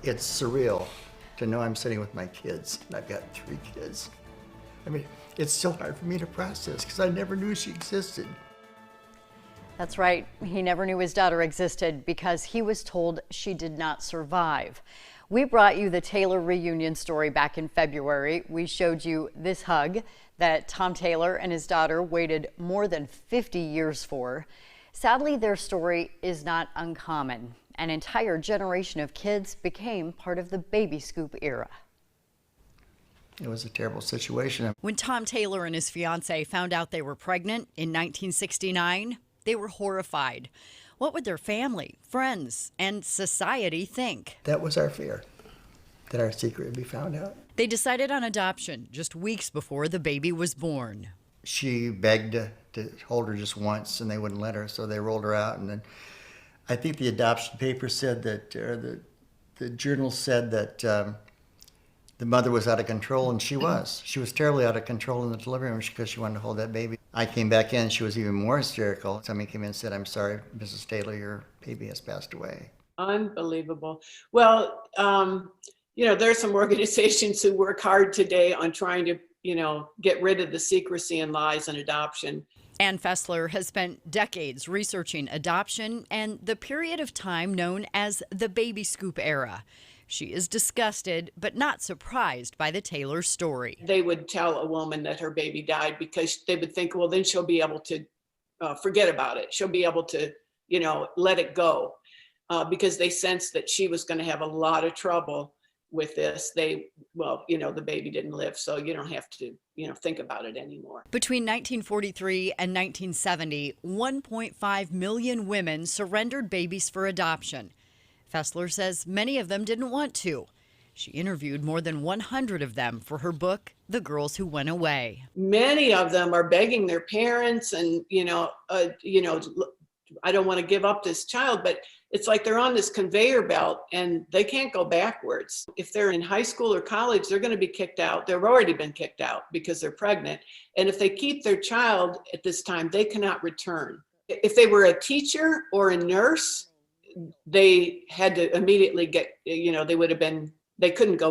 It's surreal to know I'm sitting with my kids, and I've got 3 kids. I mean, it's so hard for me to process because I never knew she existed. That's right. He never knew his daughter existed because he was told she did not survive. We brought you the Taylor reunion story back in February. We showed you this hug that Tom Taylor and his daughter waited more than 50 years for. Sadly, their story is not uncommon. An entire generation of kids became part of the baby scoop era. It was a terrible situation. When Tom Taylor and his fiancee found out they were pregnant in 1969, they were horrified. What would their family, friends, and society think? That was our fear, that our secret would be found out. They decided on adoption just weeks before the baby was born. She begged to hold her just once, and they wouldn't let her, so they rolled her out. And then I think the adoption paper said that, or the journal said that the mother was out of control, and she was. She was terribly out of control in the delivery room because she wanted to hold that baby. I came back in, she was even more hysterical. Somebody came in and said, "I'm sorry, Mrs. Taylor, your baby has passed away." Unbelievable. Well, there's some organizations who work hard today on trying to, get rid of the secrecy and lies in adoption. Ann Fessler has spent decades researching adoption and the period of time known as the baby scoop era. She is disgusted but not surprised by the Taylor story. They would tell a woman that her baby died because they would think, well, then she'll be able to forget about it. She'll be able to, let it go because they sensed that she was going to have a lot of trouble with this. The baby didn't live, so you don't have to, think about it anymore. Between 1943 and 1970, 1.5 million women surrendered babies for adoption. Fessler says many of them didn't want to. She interviewed more than 100 of them for her book, The Girls Who Went Away. Many of them are begging their parents and, I don't want to give up this child, but it's like they're on this conveyor belt and they can't go backwards. If they're in high school or college, they're going to be kicked out. They've already been kicked out because they're pregnant. And if they keep their child at this time, they cannot return. If they were a teacher or a nurse, they had to immediately get, they couldn't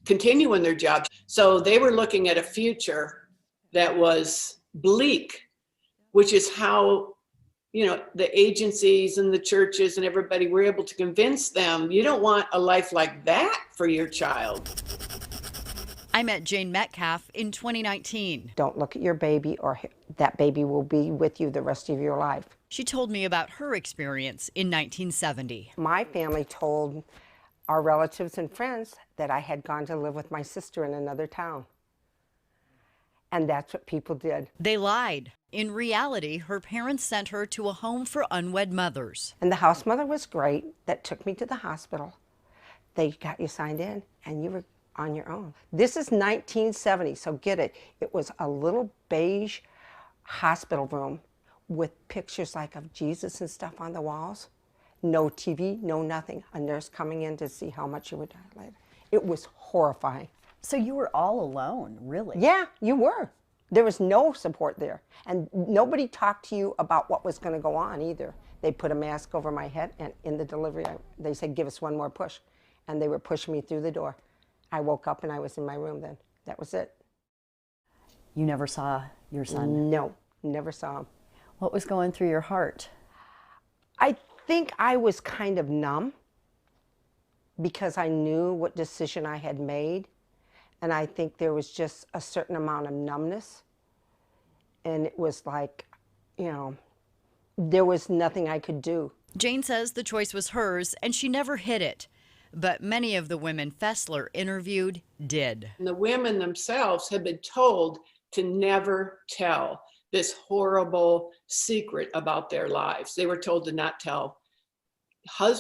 continue in their job. So they were looking at a future that was bleak, which is how, the agencies and the churches and everybody were able to convince them, you don't want a life like that for your child. I met Jane Metcalf in 2019. Don't look at your baby or that baby will be with you the rest of your life. She told me about her experience in 1970. My family told our relatives and friends that I had gone to live with my sister in another town. And that's what people did. They lied. In reality, her parents sent her to a home for unwed mothers. And the house mother was great that took me to the hospital. They got you signed in and you were on your own. This is 1970, so get it. It was a little beige hospital room with pictures like of Jesus and stuff on the walls. No TV, no nothing. A nurse coming in to see how much you would dilate. It was horrifying. So you were all alone, really? Yeah, you were. There was no support there. And nobody talked to you about what was going to go on either. They put a mask over my head, and in the delivery, they said, give us one more push. And they were pushing me through the door. I woke up and I was in my room then. That was it. You never saw your son? No, never saw him. What was going through your heart? I think I was kind of numb because I knew what decision I had made. And I think there was just a certain amount of numbness. And it was like, there was nothing I could do. Jane says the choice was hers and she never hid it. But many of the women Fessler interviewed did. And the women themselves had been told to never tell this horrible secret about their lives. They were told to not tell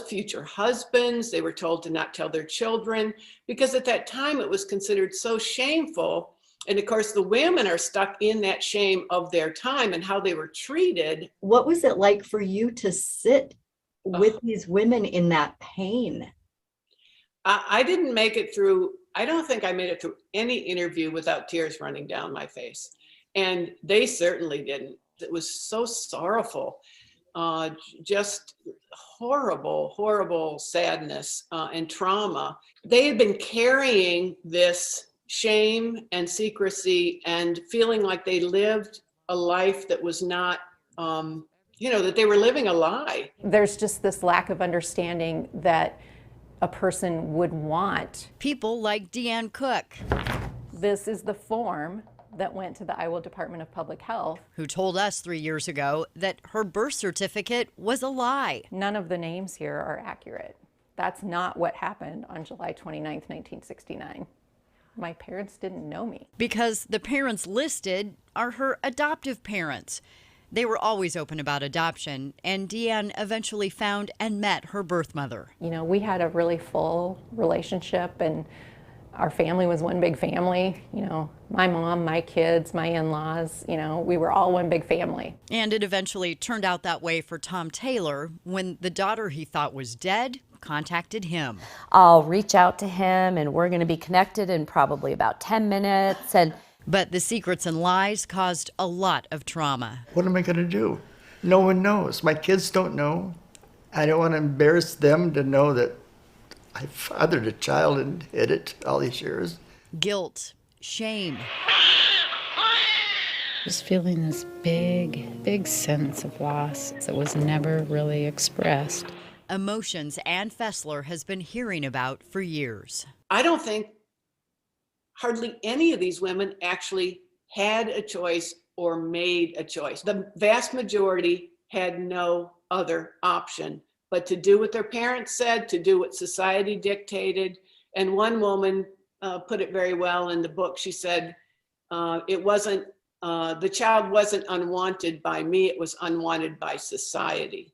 future husbands. They were told to not tell their children because at that time it was considered so shameful. And of course, the women are stuck in that shame of their time and how they were treated. What was it like for you to sit with these women in that pain? I didn't make it through. I don't think I made it through any interview without tears running down my face. And they certainly didn't. It was so sorrowful just horrible, horrible sadness and trauma. They had been carrying this shame and secrecy and feeling like they lived a life that was not, that they were living a lie. There's just this lack of understanding that a person would want. People like Deanne Cook, This is the form that went to the Iowa Department of Public Health. who told us 3 years ago that her birth certificate was a lie. None of the names here are accurate. That's not what happened on July 29th, 1969. My parents didn't know me. Because the parents listed are her adoptive parents. They were always open about adoption, and Deanne eventually found and met her birth mother. You know, we had a really full relationship, and our family was one big family. You know, my mom, my kids, my in-laws, we were all one big family. And it eventually turned out that way for Tom Taylor when the daughter he thought was dead contacted him. I'll reach out to him and we're going to be connected in probably about 10 minutes. And But the secrets and lies caused a lot of trauma. What am I going to do? No one knows. My kids don't know. I don't want to embarrass them to know that I fathered a child and hid it all these years. Guilt, shame, Just feeling this big sense of loss that was never really expressed. emotions Ann Fessler has been hearing about for years. I don't think hardly any of these women actually had a choice or made a choice. The vast majority had no other option but to do what their parents said, to do what society dictated. And one woman put it very well in the book. She said, the child wasn't unwanted by me, it was unwanted by society.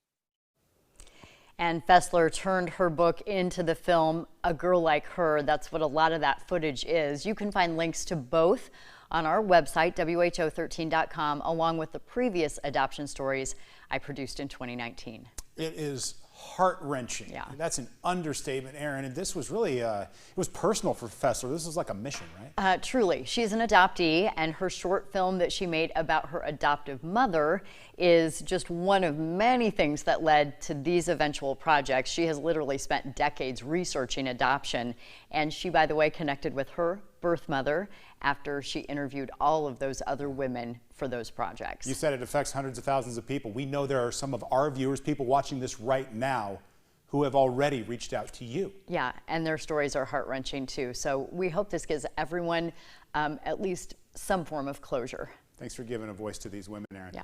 And Fessler turned her book into the film A Girl Like Her. That's what a lot of that footage is. You can find links to both on our website, WHO13.com, along with the previous adoption stories I produced in 2019. It is heart-wrenching. Yeah. That's an understatement, Erin. And this was really, it was personal for Fessler. This was like a mission, right? Truly. She's an adoptee, and her short film that she made about her adoptive mother is just one of many things that led to these eventual projects. She has literally spent decades researching adoption, and she, by the way, connected with her birth mother after she interviewed all of those other women for those projects. You said it affects hundreds of thousands of people. We know there are some of our viewers, people watching this right now, who have already reached out to you. Yeah, and their stories are heart-wrenching too. So we hope this gives everyone at least some form of closure. Thanks for giving a voice to these women, Erin. Yeah.